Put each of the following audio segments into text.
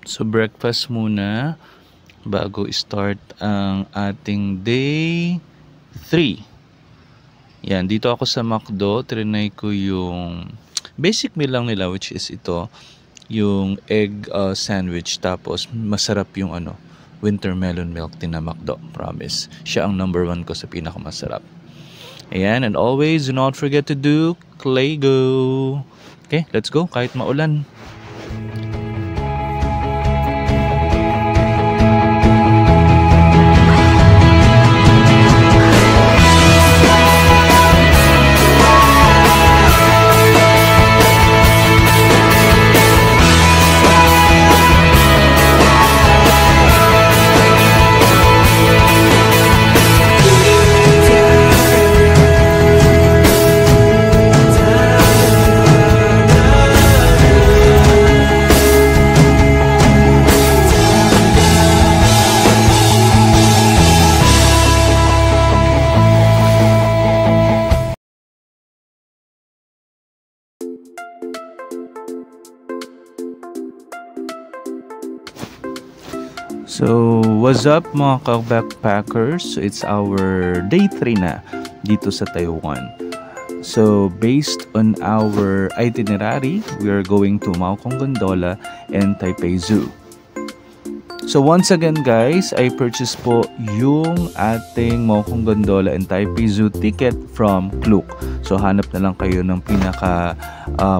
So breakfast muna bago start ang ating day 3. Yan, dito ako sa McDo, trinay ko yung basic meal lang nila, which is ito, yung egg sandwich, tapos masarap yung winter melon milk tea na McDo, promise. Siya ang number 1 ko sa pinakamasarap. Ayan, and always do not forget to do Claygo. Okay, let's go kahit maulan. So, what's up mga ka-backpackers? So, it's our day 3 na dito sa Taiwan. So, based on our itinerary, we are going to Maokong Gondola and Taipei Zoo. So, once again guys, I purchased po yung ating Maokong Gondola and Taipei Zoo ticket from Klook. So, hanap na lang kayo ng pinaka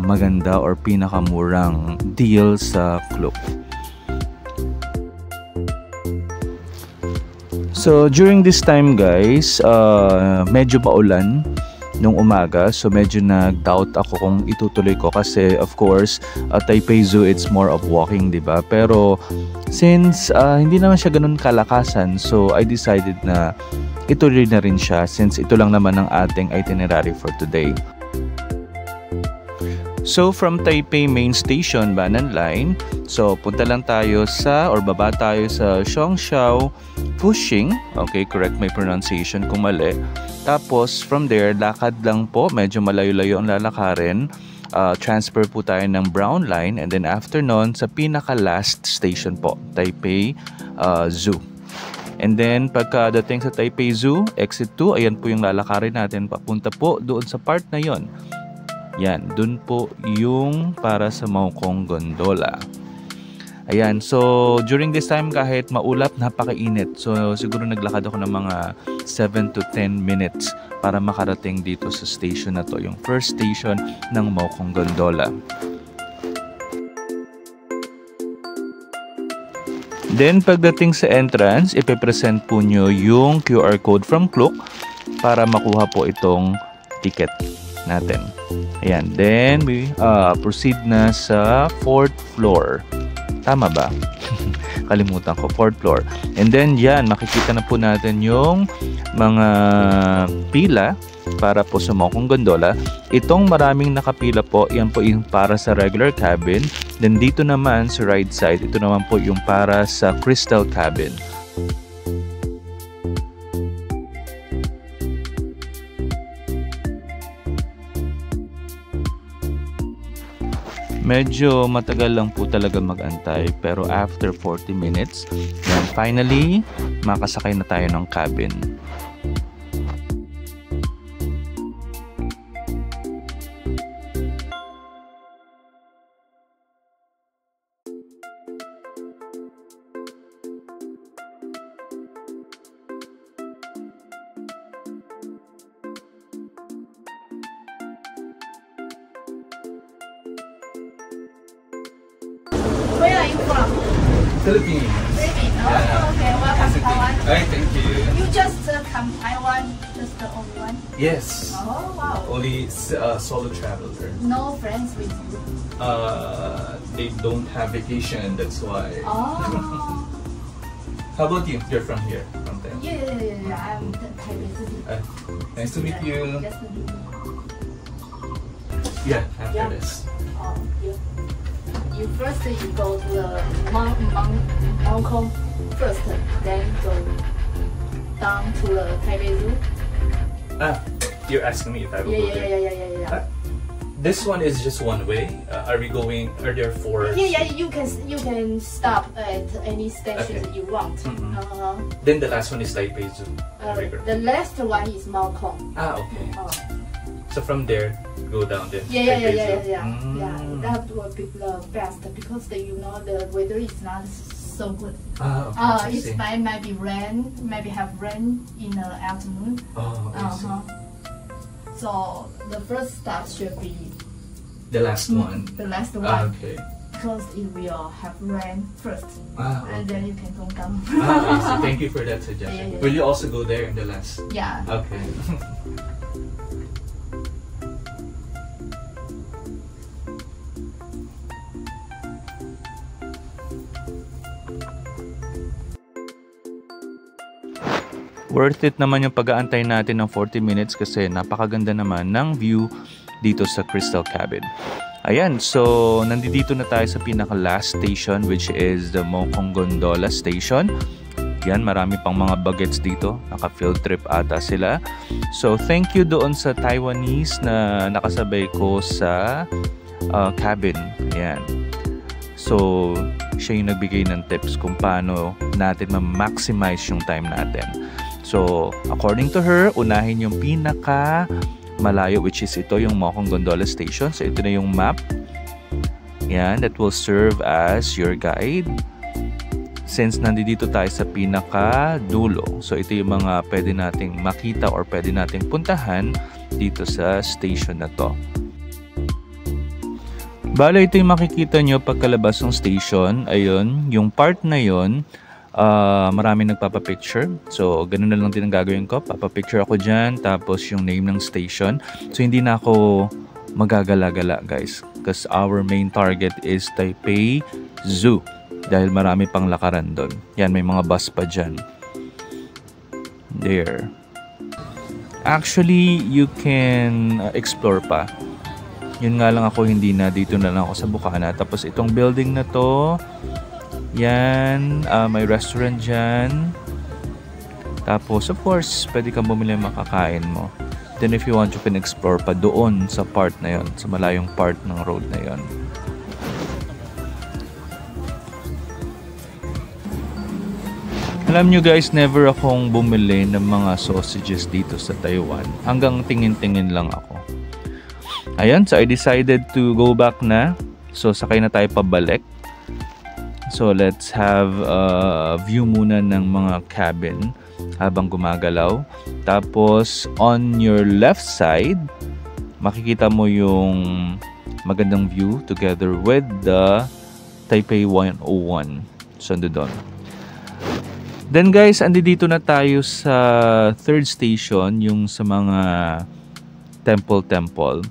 maganda or pinakamurang deal sa Klook. So during this time guys, medyo maulan nung umaga, so medyo nag-doubt ako kung itutuloy ko kasi of course Taipei Zoo it's more of walking, diba? Pero since hindi naman siya ganun kalakasan, so I decided na ituloy na rin siya since ito lang naman ang ating itinerary for today. So from Taipei Main Station, Banan Line, so punta lang tayo sa or baba tayo sa Zhongxiao Fuxing. Okay, correct my pronunciation kung mali. Tapos from there, lakad lang po, medyo malayo-layo ang lalakarin. Transfer po tayo ng Brown Line and then after nun, sa pinaka-last station po, Taipei Zoo. And then pagkadating sa Taipei Zoo, exit 2, ayan po yung lalakarin natin papunta po doon sa part na yon. Yan, dun po yung para sa Maokong Gondola. Ayan, so during this time kahit maulap, napakainit. So siguro naglakad ako ng mga 7 to 10 minutes para makarating dito sa station na to, yung first station ng Maokong Gondola. Then pagdating sa entrance, ipepresent po nyo yung QR code from Klook para makuha po itong ticket natin. Ayan, then we proceed na sa 4th floor. Tama ba? Kalimutan ko, 4th floor. And then yan, makikita na po natin yung mga pila para po sa Maokong Gondola. Itong maraming nakapila po, yan po yung para sa regular cabin. Then dito naman sa right side, ito naman po yung para sa crystal cabin. Medyo matagal lang po talaga mag-antay, pero after 40 minutes, then finally, makasakay na tayo ng cabin. Where are you from? Philippines. Philippines. Oh, okay. Welcome to Taiwan. Hi, thank you. You just come Taiwan, just the only one? Yes. Oh, wow. Only solo traveler. No friends with you? They don't have vacation, that's why. Oh. How about you? You're from here, from there. Yeah. I'm the Taipei City. Nice to meet you. Just to meet you. Yeah, after Yeah. this. Oh, you first you go to the Maokong first, then go down to the Taipei Zoo. You're asking me if I will go there. Yeah. This one is just one way. Are we going? Are there four? Yeah, you can stop at any station Okay. that you want. Then the last one is Taipei Zoo. The last one is Malcolm. Okay. So from there, go down then. Yeah. Taipei Zoo. That will be the best because the weather is not so good. Okay. It might be rain, maybe have rain in the afternoon. I see. So the first stop should be The last one. the last one Okay. because it will have rain first, Okay. and then you can go down. I see. Thank you for that suggestion. Yeah. Will you also go there in the last? Yeah. Okay. Worth it naman yung pag-aantay natin ng 40 minutes kasi napakaganda naman ng view dito sa Crystal Cabin. Ayan, so nandito na tayo sa pinaka-last station which is the Mokong Gondola Station. Yan, marami pang mga bagets dito. Naka-field trip ata sila. So, thank you doon sa Taiwanese na nakasabay ko sa cabin. Ayan. So, siya yung nagbigay ng tips kung paano natin ma-maximize yung time natin. So, according to her, unahin yung pinaka malayo which is ito yung Mokong Gondola Station. So, ito na yung map. Yan, that will serve as your guide. Since nandito tayo sa pinaka dulo. So, ito yung mga pwede nating makita or pwede nating puntahan dito sa station na to. Bale, ito yung makikita nyo pagkalabas ng station. Ayun, yung part na yun, marami nagpapapicture. So, ganun na lang din ang gagawin ko. Papapicture ako dyan, tapos yung name ng station. So, hindi na ako magagala-gala, guys. Because our main target is Taipei Zoo. Dahil marami pang lakaran doon. Yan, may mga bus pa dyan. There. Actually, you can explore pa. Yun nga lang ako, hindi na. Dito na lang ako sa Bukana. Tapos itong building na to, yan, may restaurant dyan. Tapos, of course, pwede kang bumili ng makakain mo. Then if you want, you can explore pa doon sa part na yon, sa malayong part ng road na yon. Alam nyo guys, never akong bumili ng mga sausages dito sa Taiwan. Hanggang tingin-tingin lang ako. Ayan, so I decided to go back na. So sakay na tayo pabalik. So let's have a view muna ng mga cabin habang gumagalaw. Tapos on your left side, makikita mo yung magandang view together with the Taipei 101. So ando doon. Then guys, andito na tayo sa third station, yung sa mga temple.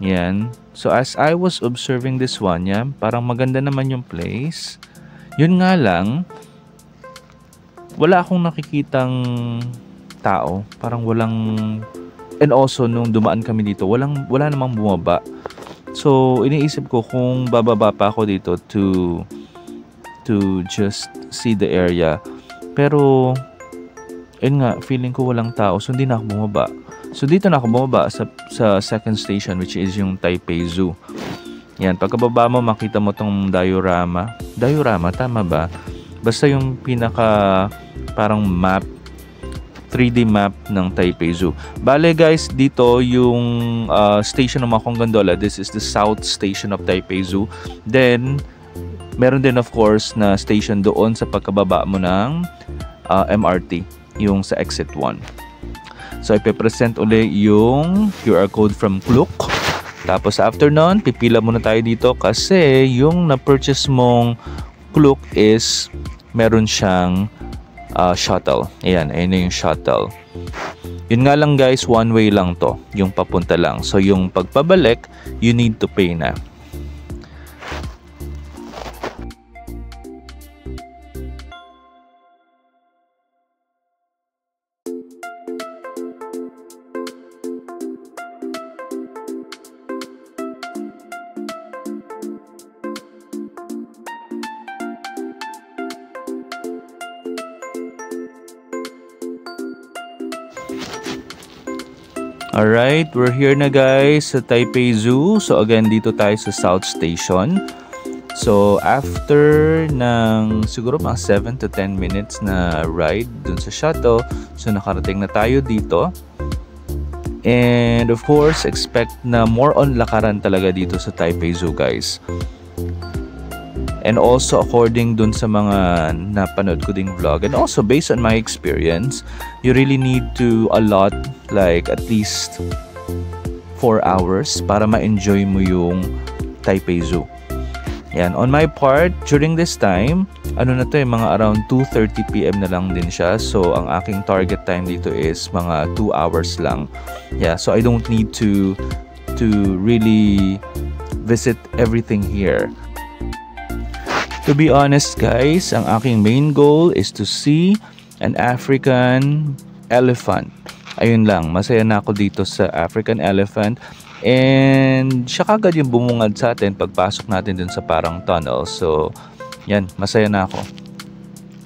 Yan. So as I was observing this one, yan, parang maganda naman yung place. Yun nga lang, wala akong nakikitang tao. Parang walang, and also nung dumaan kami dito, wala namang bumaba. So iniisip ko kung bababa pa ako dito to just see the area. Pero yun nga, feeling ko walang tao, so hindi na ako bumaba. So dito na ako bumaba sa second station which is yung Taipei Zoo. Yan, pagkababa mo makita mo tong diorama. Diorama, tama ba? Basta yung pinaka parang map, 3D map ng Taipei Zoo. Bale guys, dito yung station ng Mokong Gondola. This is the south station of Taipei Zoo. Then meron din of course na station doon sa pagkababa mo ng MRT, yung sa exit 1. So ipe-present uli yung QR code from Klook. Tapos after nun, pipila muna tayo dito kasi yung na-purchase mong Klook is meron siyang shuttle. Ayan, ayun na yung shuttle. Yun nga lang guys, one way lang to, yung papunta lang. So yung pagpabalik, you need to pay na. Alright, we're here na guys sa Taipei Zoo. So again, dito tayo sa South Station. So after ng siguro mga 7 to 10 minutes na ride dun sa shuttle, so nakarating na tayo dito. And of course, expect na more on lakaran talaga dito sa Taipei Zoo guys. And also according dun sa mga napanood ko ding vlog, and also based on my experience, you really need to allot like at least 4 hours para ma-enjoy mo yung Taipei Zoo. Yan, on my part, during this time, ano na to mga around 2:30 PM na lang din siya. So ang aking target time dito is mga 2 hours lang. Yeah, so I don't need to really visit everything here. To be honest guys, ang aking main goal is to see an African elephant. Ayun lang, masaya na ako dito sa African elephant. And siya kagad yung bumungad sa atin pagpasok natin dun sa parang tunnel. So, yan, masaya na ako.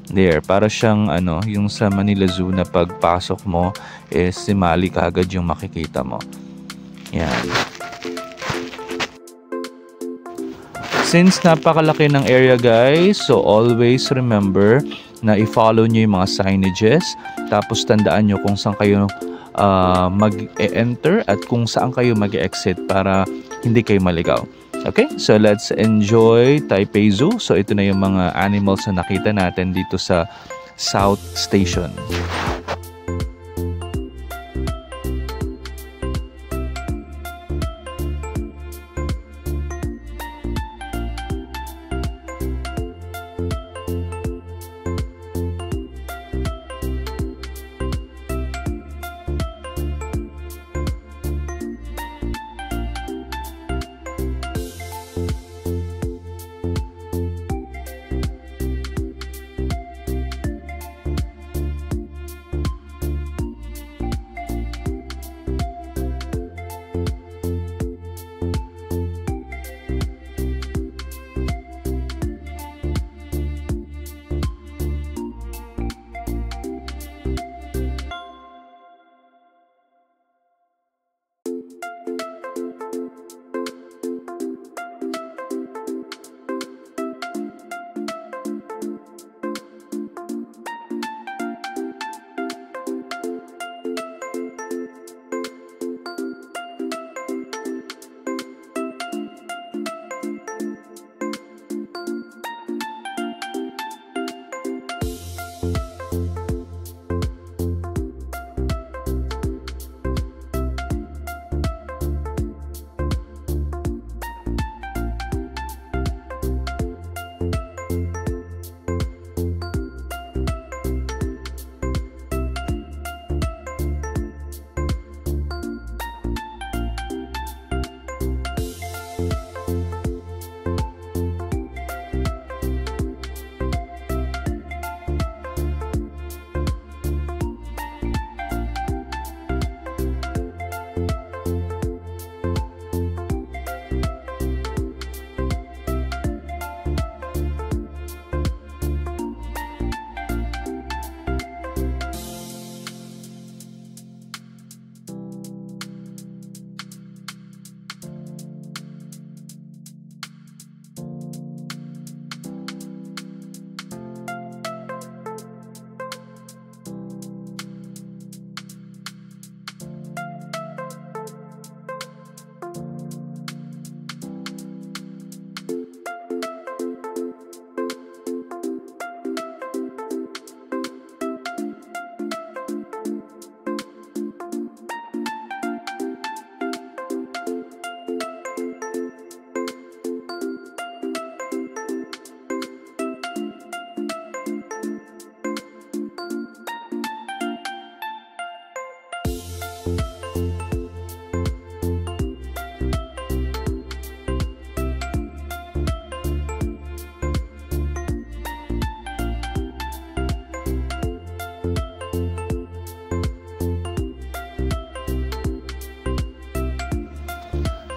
There, para siyang yung sa Manila Zoo na pagpasok mo is si Mali kagad yung makikita mo. Yan. Since napakalaki ng area guys, so always remember na i-follow nyo yung mga signages. Tapos tandaan nyo kung saan kayo mag-enter at kung saan kayo mag-exit para hindi kayo maligaw. Okay, so let's enjoy Taipei Zoo. So ito na yung mga animals na nakita natin dito sa South Station.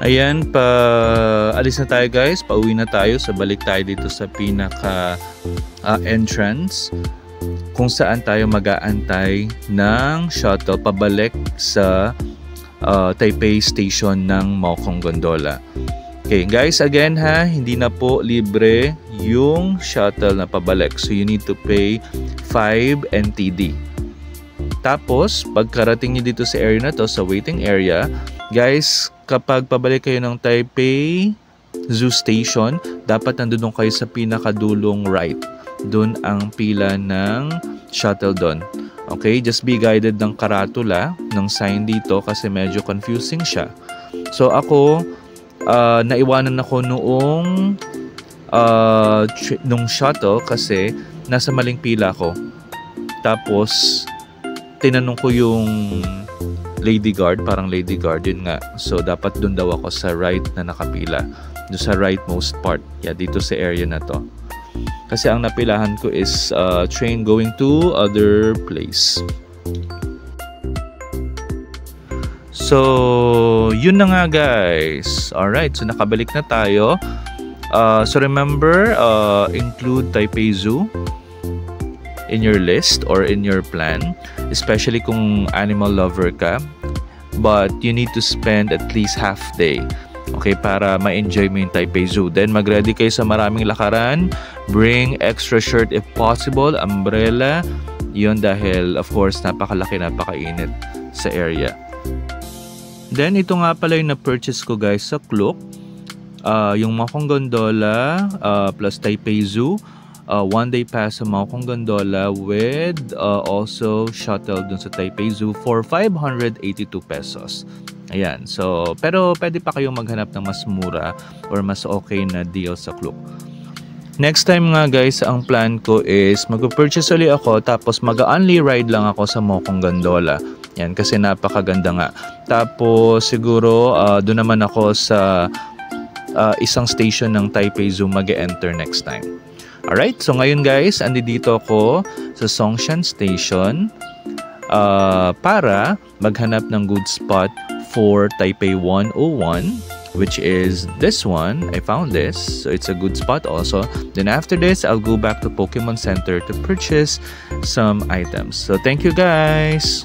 Ayan, alis na tayo guys, pauwi na tayo. So balik tayo dito sa pinaka entrance kung saan tayo mag-aantay ng shuttle pabalik sa Taipei Station ng Mokong Gondola. Okay, guys, again ha, hindi na po libre yung shuttle na pabalik. So, you need to pay 5 NTD. Tapos, pagkarating nyo dito sa area na to, sa waiting area, guys, kapag pabalik kayo ng Taipei Zoo Station, dapat nandun kayo sa pinakadulong right. Doon ang pila ng shuttle doon. Okay, just be guided ng karatula, ng sign dito kasi medyo confusing siya. So, ako, naiwanan ako noong nung shuttle kasi nasa maling pila ko. Tapos tinanong ko yung lady guard, parang lady guard yun nga. So dapat dun daw ako sa right na nakapila, dun sa rightmost part. Yeah, dito sa area na to. Kasi ang napilahan ko is train going to other place. So, yun na nga guys. Alright, so nakabalik na tayo. So remember, include Taipei Zoo in your list or in your plan. Especially kung animal lover ka. But you need to spend at least half day. Okay, para ma-enjoy mo yung Taipei Zoo. Then mag-ready kayo sa maraming lakaran. Bring extra shirt if possible. Umbrella. Yun dahil of course napakalaki, napakainit sa area. Then, ito nga pala yung na-purchase ko guys sa Klook. Yung Mokong Gondola plus Taipei Zoo. One day pass sa Mokong Gondola with also shuttle dun sa Taipei Zoo for 582 pesos. Ayan. So, pero pwede pa kayong maghanap ng mas mura or mas okay na deal sa Klook. Next time nga guys, ang plan ko is mag-purchase ulit ako tapos mag-only ride lang ako sa Mokong Gondola. Yan, kasi napakaganda nga. Tapos siguro doon naman ako sa isang station ng Taipei Zoo mag-enter next time. Alright, so ngayon guys, andito ako sa Songshan Station para maghanap ng good spot for Taipei 101, which is this one. I found this, so it's a good spot also. Then after this, I'll go back to Pokemon Center to purchase some items. So thank you guys!